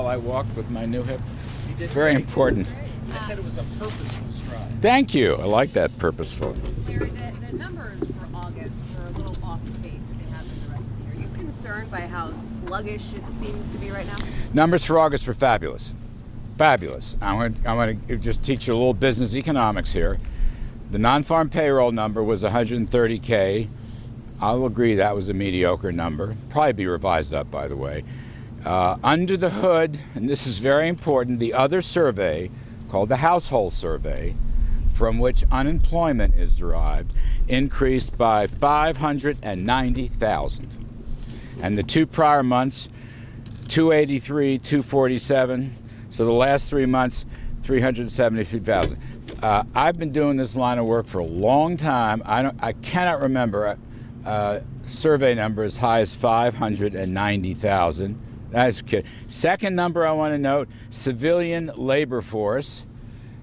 while I walked with my new hip. You did Very great. important. I said it was a purposeful stride. Thank you. I like that, purposeful. Larry, the numbers for August were a little off the pace that they have been the rest of the year. Are you concerned by how sluggish it seems to be right now? Numbers for August were fabulous. Fabulous. I'm going to just teach you a little business economics here. The non-farm payroll number was 130K. I'll agree that was a mediocre number. Probably be revised up, by the way. Under the hood, and this is very important, the other survey, called the household survey, from which unemployment is derived, increased by 590,000. And the 2 prior months, 283, 247. So the last 3 months, 373,000. I've been doing this line of work for a long time. I cannot remember a survey number as high as 590,000. That's good. Second number I want to note, civilian labor force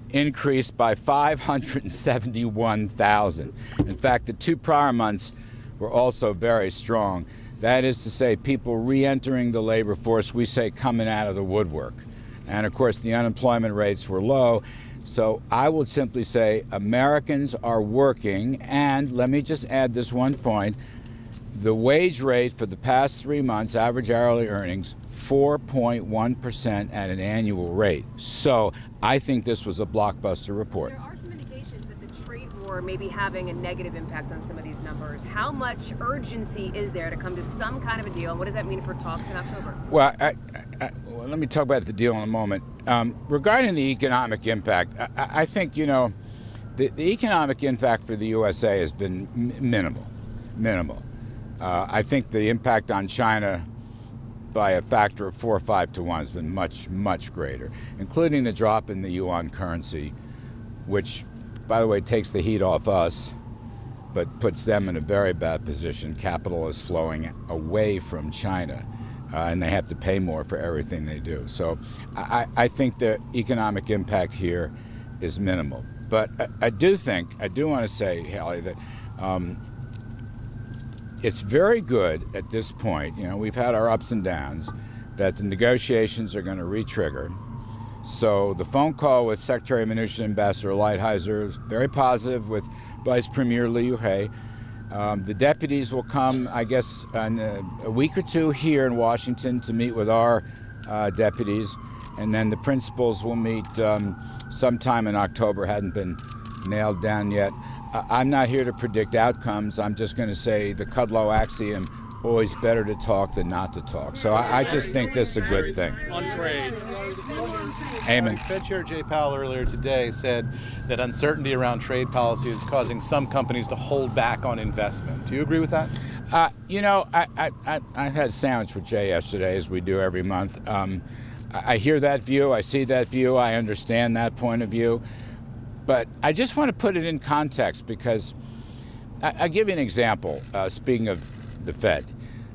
increased by 571,000. In fact, the 2 prior months were also very strong. That is to say, people re-entering the labor force, we say coming out of the woodwork. And of course, the unemployment rates were low. So I would simply say Americans are working, and let me just add this one point. The wage rate for the past 3 months, average hourly earnings, 4.1% at an annual rate. So I think this was a blockbuster report. There are some indications that the trade war may be having a negative impact on some of these numbers. How much urgency is there to come to some kind of a deal? And what does that mean for talks in October? Well, well, let me talk about the deal in a moment. Regarding the economic impact, I think, you know, the economic impact for the USA has been minimal. I think the impact on China by a factor of 4 or 5 to 1 has been much, much greater, including the drop in the yuan currency, which, by the way, takes the heat off us, but puts them in a very bad position. Capital is flowing away from China, and they have to pay more for everything they do. So I think the economic impact here is minimal. But I do want to say, Hallie, that it's very good at this point, you know, we've had our ups and downs, that the negotiations are going to re-trigger. So the phone call with Secretary of Mnuchin and Ambassador Lighthizer is very positive with Vice Premier Liu He. The deputies will come, I guess, in a week or two here in Washington to meet with our deputies, and then the principals will meet sometime in October. Hadn't been nailed down yet. I'm not here to predict outcomes. I'm just going to say the Kudlow axiom, always better to talk than not to talk. So I just think this is a good thing. On trade. Amen. Fed Chair Jay Powell earlier today said that uncertainty around trade policy is causing some companies to hold back on investment. Do you agree with that? You know, I had a sandwich with Jay yesterday, as we do every month. I hear that view. I see that view. I understand that point of view. But I just want to put it in context because I'll give you an example, speaking of the Fed.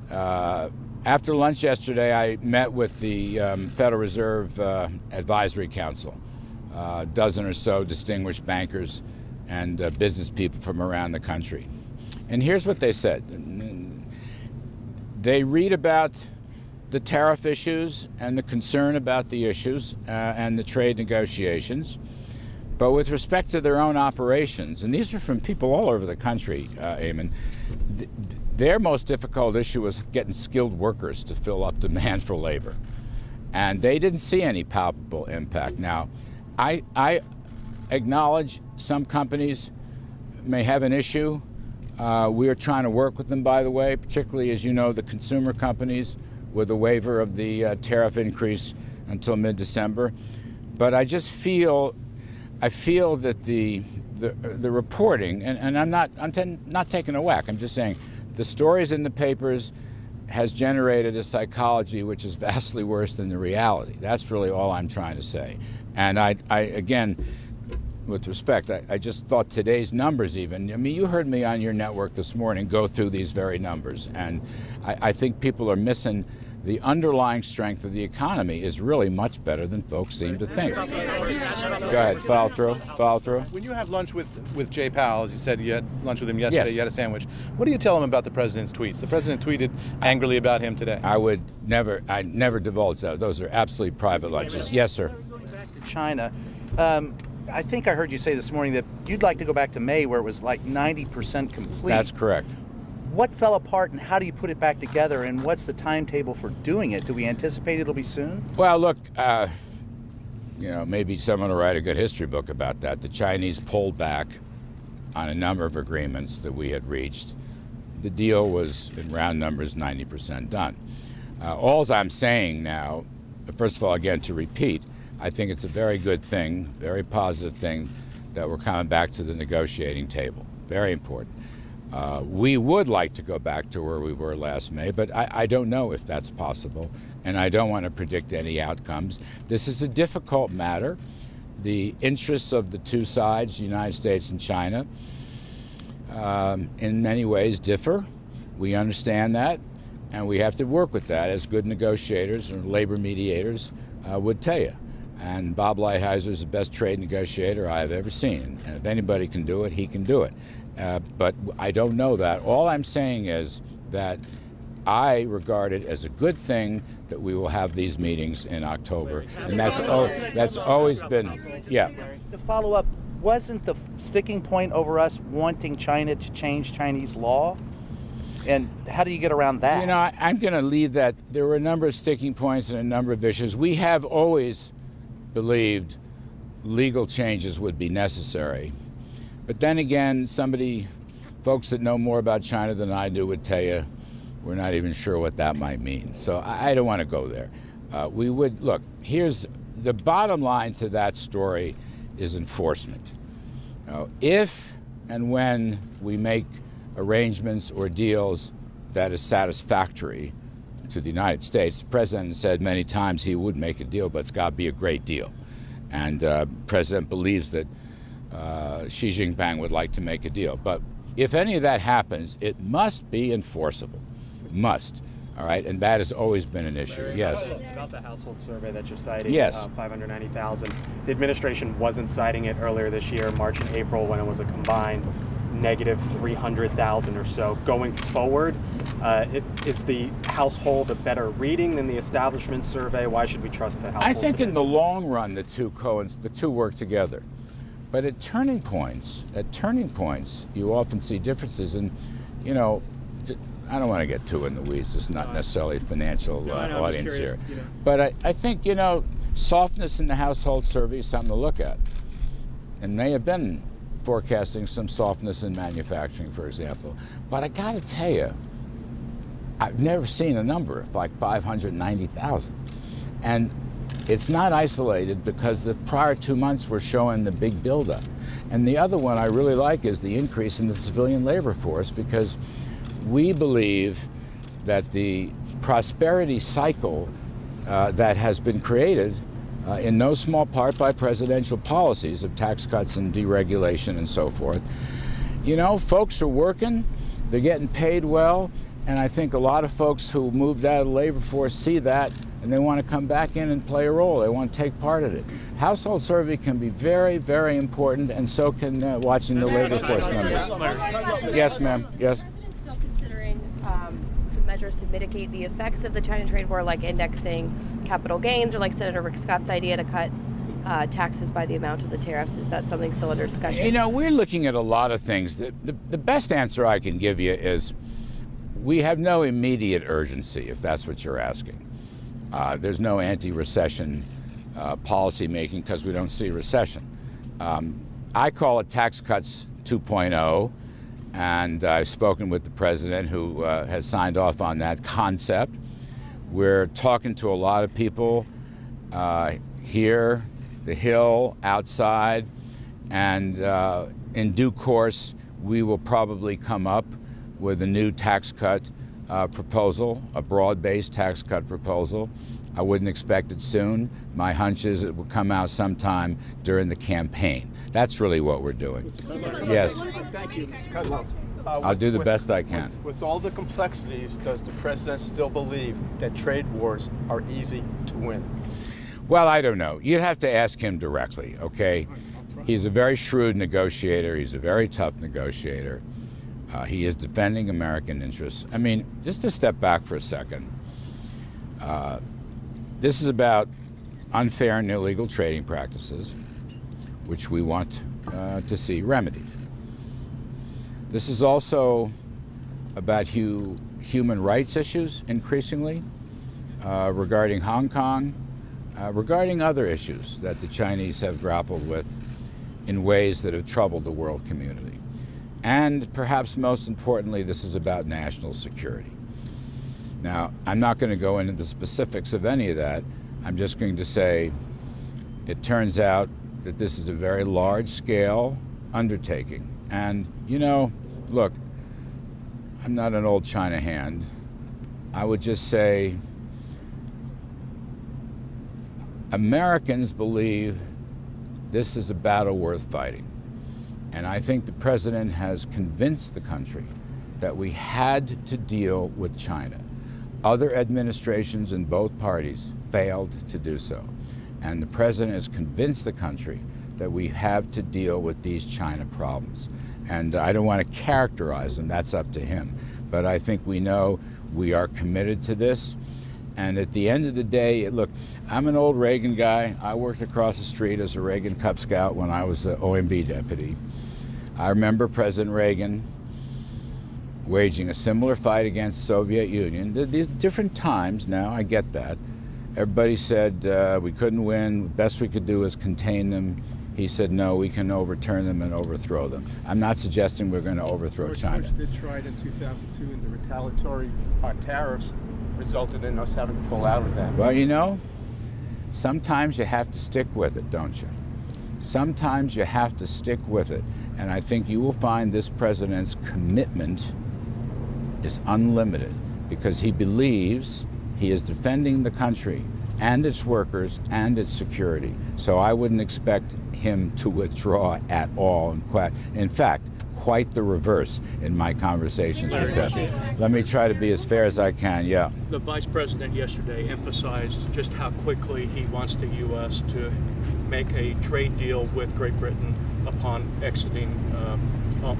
After lunch yesterday, I met with the Federal Reserve Advisory Council, a dozen or so distinguished bankers and business people from around the country. And here's what they said. They read about the tariff issues and the concern about the issues and the trade negotiations. But with respect to their own operations, and these are from people all over the country, Eamon, their most difficult issue was getting skilled workers to fill up demand for labor. And they didn't see any palpable impact. Now, I acknowledge some companies may have an issue. We are trying to work with them, by the way, particularly, as you know, the consumer companies with a waiver of the tariff increase until mid-December. But I just feel that the reporting, and I'm not taking a whack. I'm just saying the stories in the papers has generated a psychology which is vastly worse than the reality. That's really all I'm trying to say. And I again, with respect, I just thought today's numbers even, I mean, you heard me on your network this morning go through these very numbers, and I think people are missing the underlying strength of the economy is really much better than folks seem to think. Go ahead, follow through. When you have lunch with Jay Powell, as you said, you had lunch with him yesterday, Yes. You had a sandwich. What do you tell him about the president's tweets? The president tweeted angrily about him today. I never divulge that. Those are absolutely private lunches. Yes, sir. Going back to China, I think I heard you say this morning that you'd like to go back to May where it was like 90% complete. That's correct. What fell apart and how do you put it back together and what's the timetable for doing it? Do we anticipate it'll be soon? Well, look, maybe someone will write a good history book about that. The Chinese pulled back on a number of agreements that we had reached. The deal was, in round numbers, 90% done. All I'm saying now, first of all, again, to repeat, I think it's a very good thing, very positive thing, that we're coming back to the negotiating table. Very important. We would like to go back to where we were last May, but I don't know if that's possible, and I don't want to predict any outcomes. This is a difficult matter. The interests of the two sides, the United States and China, in many ways differ. We understand that, and we have to work with that as good negotiators or labor mediators would tell you. And Bob Lighthizer is the best trade negotiator I have ever seen. And if anybody can do it, he can do it. But I don't know that. All I'm saying is that I regard it as a good thing that we will have these meetings in October. And that's always been, yeah. To follow up, wasn't the sticking point over us wanting China to change Chinese law? And how do you get around that? You know, I'm going to leave that. There were a number of sticking points and a number of issues. We have always believed legal changes would be necessary. But then again, folks that know more about China than I do would tell you we're not even sure what that might mean. So I don't want to go there. Look, here's the bottom line to that story is enforcement. If and when we make arrangements or deals that is satisfactory to the United States, the president said many times he would make a deal, but it's got to be a great deal. And the president believes that Xi Jinping would like to make a deal. But if any of that happens, it must be enforceable. Must. All right? And that has always been an issue. Yes. About the household survey that you're citing, yes. 590,000. The administration wasn't citing it earlier this year, March and April, when it was a combined negative 300,000 or so. Going forward, is the household a better reading than the establishment survey? Why should we trust the household? I think in the long run, the two work together. But at turning points, you often see differences. And, you know, I don't want to get too in the weeds. It's not necessarily a financial audience here. You know. But I think, you know, softness in the household survey is something to look at. And may have been forecasting some softness in manufacturing, for example. But I got to tell you, I've never seen a number like 590,000. And it's not isolated because the prior 2 months were showing the big buildup. And the other one I really like is the increase in the civilian labor force, because we believe that the prosperity cycle that has been created in no small part by presidential policies of tax cuts and deregulation and so forth. You know, folks are working, they're getting paid well, and I think a lot of folks who moved out of the labor force see that and they want to come back in and play a role. They want to take part in it. Household survey can be very, very important, and so can watching the labor force numbers. Yes, ma'am. Yes. Is the president still considering some measures to mitigate the effects of the China trade war, like indexing capital gains, or like Senator Rick Scott's idea to cut taxes by the amount of the tariffs? Is that something still under discussion? You know, we're looking at a lot of things. The best answer I can give you is we have no immediate urgency, if that's what you're asking. There's no anti-recession policy making because we don't see recession. I call it tax cuts 2.0, and I've spoken with the president, who has signed off on that concept. We're talking to a lot of people here, the Hill, outside, and in due course we will probably come up with a new tax cut proposal, a broad-based tax cut proposal. I wouldn't expect it soon. My hunch is it will come out sometime during the campaign. That's really what we're doing. Yes. Thank you. Kudlow. I'll do the best I can. With all the complexities, does the president still believe that trade wars are easy to win? Well, I don't know. You'd have to ask him directly, okay? He's a very shrewd negotiator. He's a very tough negotiator. He is defending American interests. I mean, just to step back for a second, this is about unfair and illegal trading practices, which we want to see remedied. This is also about human rights issues, increasingly, regarding Hong Kong, regarding other issues that the Chinese have grappled with in ways that have troubled the world community. And perhaps most importantly, this is about national security. Now, I'm not going to go into the specifics of any of that. I'm just going to say it turns out that this is a very large-scale undertaking. And, you know, look, I'm not an old China hand. I would just say Americans believe this is a battle worth fighting. And I think the president has convinced the country that we had to deal with China. Other administrations in both parties failed to do so. And the president has convinced the country that we have to deal with these China problems. And I don't want to characterize them, that's up to him. But I think we know we are committed to this. And at the end of the day, look, I'm an old Reagan guy. I worked across the street as a Reagan Cub Scout when I was the OMB deputy. I remember President Reagan waging a similar fight against the Soviet Union. These different times now, I get that. Everybody said we couldn't win, the best we could do is contain them. He said, no, we can overturn them and overthrow them. I'm not suggesting we're going to overthrow China. George Bush did try it in 2002, and the retaliatory tariffs resulted in us having to pull out of that. Well, you know, sometimes you have to stick with it, don't you? Sometimes you have to stick with it. And I think you will find this president's commitment is unlimited because he believes he is defending the country and its workers and its security. So I wouldn't expect him to withdraw at all. In fact, quite the reverse in my conversations with him. Let me try to be as fair as I can, yeah. The vice president yesterday emphasized just how quickly he wants the U.S. to make a trade deal with Great Britain upon exiting,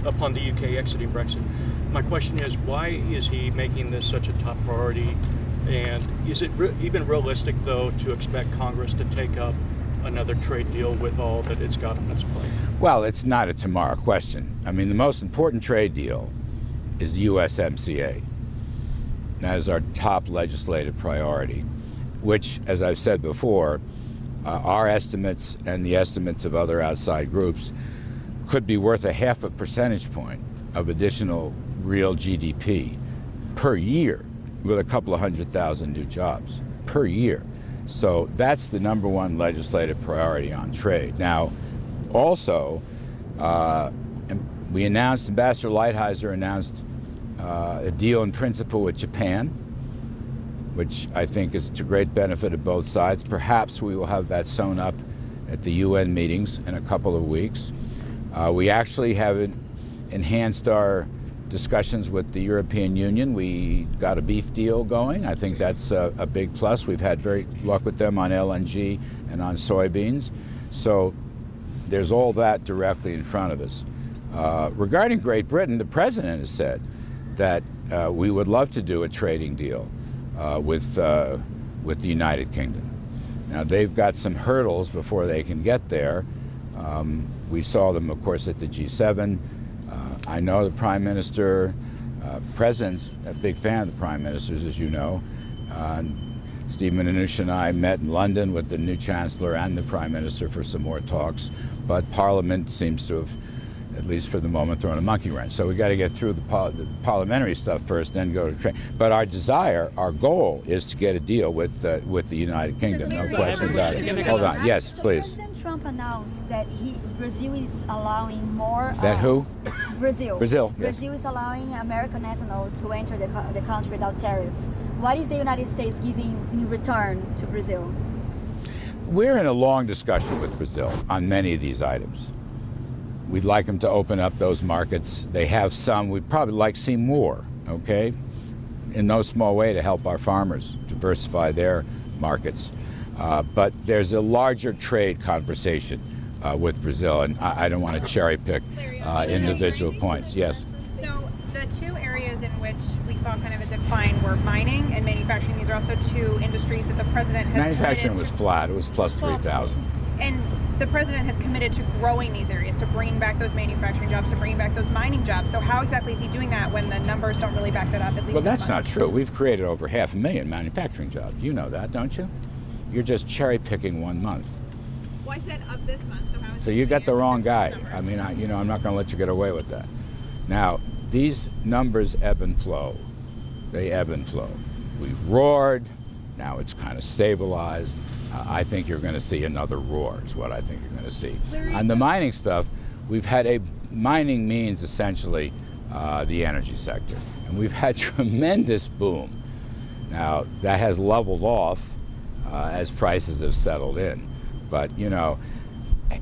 upon the UK exiting Brexit. My question is, why is he making this such a top priority? And is it even realistic, though, to expect Congress to take up another trade deal with all that it's got on its plate? Well, it's not a tomorrow question. I mean, the most important trade deal is the USMCA. That is our top legislative priority, which, as I've said before, our estimates and the estimates of other outside groups could be worth a half a percentage point of additional real GDP per year with a couple of 100,000 new jobs per year. So that's the number one legislative priority on trade. Now, also, we announced, Ambassador Lighthizer announced a deal in principle with Japan, which I think is to great benefit of both sides. Perhaps we will have that sewn up at the UN meetings in a couple of weeks. We actually have enhanced our discussions with the European Union. We got a beef deal going. I think that's a big plus. We've had very luck with them on LNG and on soybeans. So there's all that directly in front of us. Regarding Great Britain, the president has said that we would love to do a trading deal with the United Kingdom. Now, they've got some hurdles before they can get there. We saw them, of course, at the G7. I know the Prime Minister, President's a big fan of the Prime Ministers, as you know. Steve Mnuchin and I met in London with the new Chancellor and the Prime Minister for some more talks, but Parliament seems to have, at least for the moment, thrown a monkey wrench. So we got to get through the parliamentary stuff first, then go to trade. But our desire, our goal, is to get a deal with the United Kingdom. No question about it. Hold on. Yes, please. President Trump announced that Brazil is allowing more. That who? Brazil. Brazil. Yes. Brazil is allowing American ethanol to enter the country without tariffs. What is the United States giving in return to Brazil? We're in a long discussion with Brazil on many of these items. We'd like them to open up those markets. They have some. We'd probably like to see more, okay? In no small way to help our farmers diversify their markets. But there's a larger trade conversation with Brazil, and I don't want to cherry pick individual points. Yes? So the two areas in which we saw kind of a decline were mining and manufacturing. These are also two industries that the president has Manufacturing was flat. It was plus 3,000. And the president has committed to growing these areas, to bringing back those manufacturing jobs, to bringing back those mining jobs. So how exactly is he doing that when the numbers don't really back that up? At least Well, that's not true. We've created over 500,000 manufacturing jobs. You know that, don't you? You're just cherry picking 1 month. Well, I said of this month. So how is So you got the wrong guy. I mean, I'm not going to let you get away with that. Now, these numbers ebb and flow. They ebb and flow. We've roared. Now it's kind of stabilized. I think you're going to see another roar is what I think you're going to see. On the mining stuff, we've had mining means essentially the energy sector. And we've had tremendous boom. Now, that has leveled off as prices have settled in. But,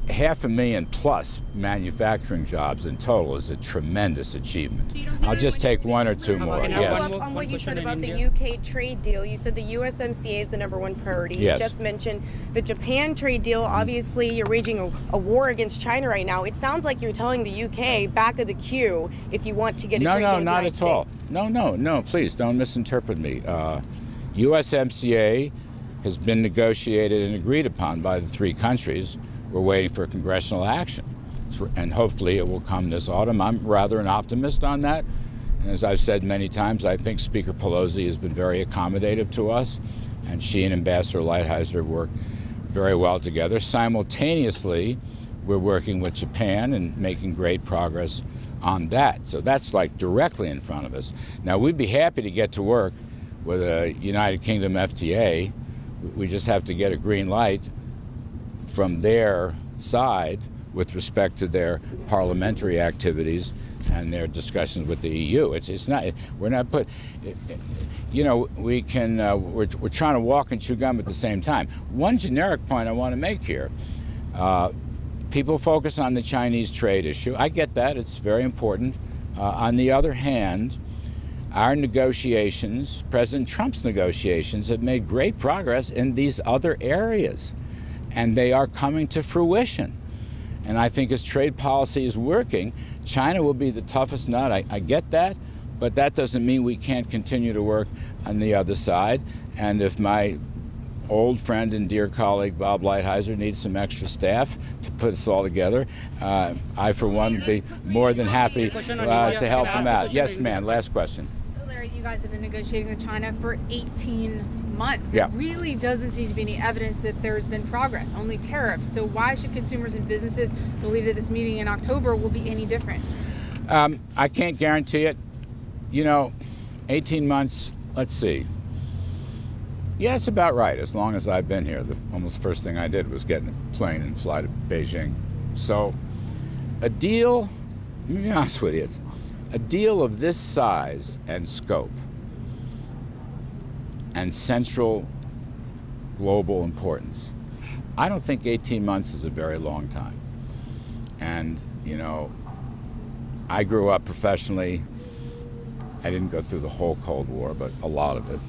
500,000 plus manufacturing jobs in total is a tremendous achievement. I'll just take one or two more. Yes. On what you said about the UK trade deal, you said the USMCA is the #1 priority. Yes. You just mentioned the Japan trade deal. Obviously, you're waging a war against China right now. It sounds like you're telling the UK back of the queue if you want to get a trade deal with the United States. No, please don't misinterpret me. USMCA has been negotiated and agreed upon by the three countries. We're waiting for congressional action, and hopefully it will come this autumn. I'm rather an optimist on that, and as I've said many times, I think Speaker Pelosi has been very accommodative to us, and she and Ambassador Lighthizer work very well together. Simultaneously, we're working with Japan and making great progress on that. So that's like directly in front of us. Now, we'd be happy to get to work with a United Kingdom FTA. We just have to get a green light from their side with respect to their parliamentary activities and their discussions with the EU. It's not, we're not put, we can, we're trying to walk and chew gum at the same time. One generic point I want to make here, people focus on the Chinese trade issue. I get that, it's very important. On the other hand, our negotiations, President Trump's negotiations, have made great progress in these other areas. And they are coming to fruition. And I think as trade policy is working, China will be the toughest nut. I get that, but that doesn't mean we can't continue to work on the other side. And if my old friend and dear colleague Bob Lighthizer needs some extra staff to put us all together, I, for one, would be more than happy to help him out. Yes, ma'am, last question. Larry, you guys have been negotiating with China for 18 months. Yeah. There really doesn't seem to be any evidence that there's been progress, only tariffs. So why should consumers and businesses believe that this meeting in October will be any different? I can't guarantee it. 18 months, let's see. Yeah, it's about right, as long as I've been here. The almost first thing I did was get in a plane and fly to Beijing. So a deal, let me be honest with you, a deal of this size and scope and central global importance, I don't think 18 months is a very long time. And, I grew up professionally. I didn't go through the whole Cold War, but a lot of it.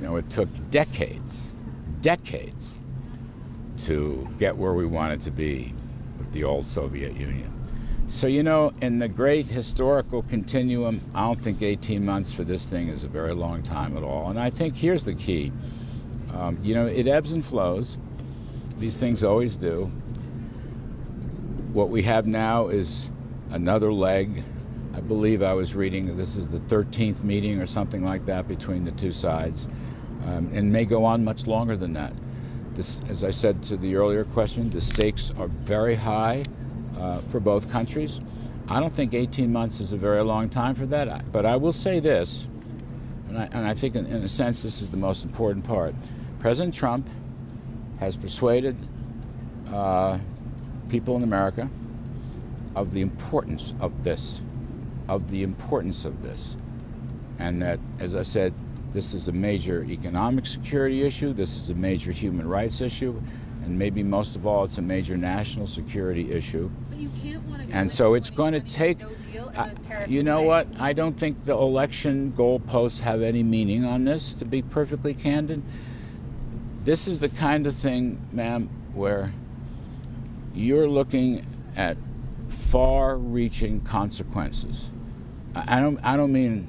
It took decades to get where we wanted to be with the old Soviet Union. So, in the great historical continuum, I don't think 18 months for this thing is a very long time at all. And I think here's the key. It ebbs and flows. These things always do. What we have now is another leg. I believe I was reading this is the 13th meeting or something like that between the two sides, and may go on much longer than that. This, as I said to the earlier question, the stakes are very high for both countries. I don't think 18 months is a very long time for that, but I will say this, and I think in a sense this is the most important part. President Trump has persuaded people in America of the importance of this, and that, as I said, this is a major economic security issue, this is a major human rights issue, And maybe most of all, it's a major national security issue. But you can't want to go And into so it's going to 2020 take, with no deal and those tariffs you in know place. what? I don't think the election goalposts have any meaning on this, to be perfectly candid. This is the kind of thing, ma'am, where you're looking at far-reaching consequences. I don't mean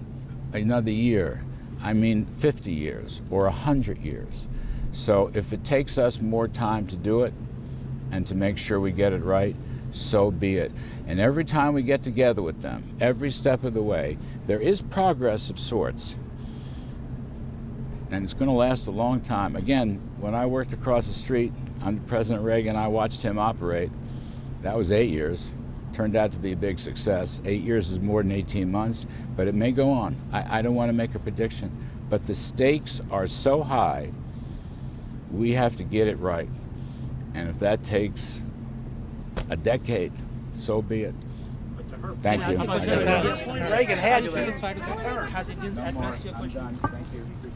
another year. I mean 50 years or 100 years. So if it takes us more time to do it and to make sure we get it right, so be it. And every time we get together with them, every step of the way, there is progress of sorts. And it's going to last a long time. Again, when I worked across the street under President Reagan, I watched him operate. That was 8 years. Turned out to be a big success. 8 years is more than 18 months, but it may go on. I don't want to make a prediction, but the stakes are so high, we have to get it right. And if that takes a decade, so be it. Thank you. Reagan had you. Has it advanced your question? I'm done. Thank you.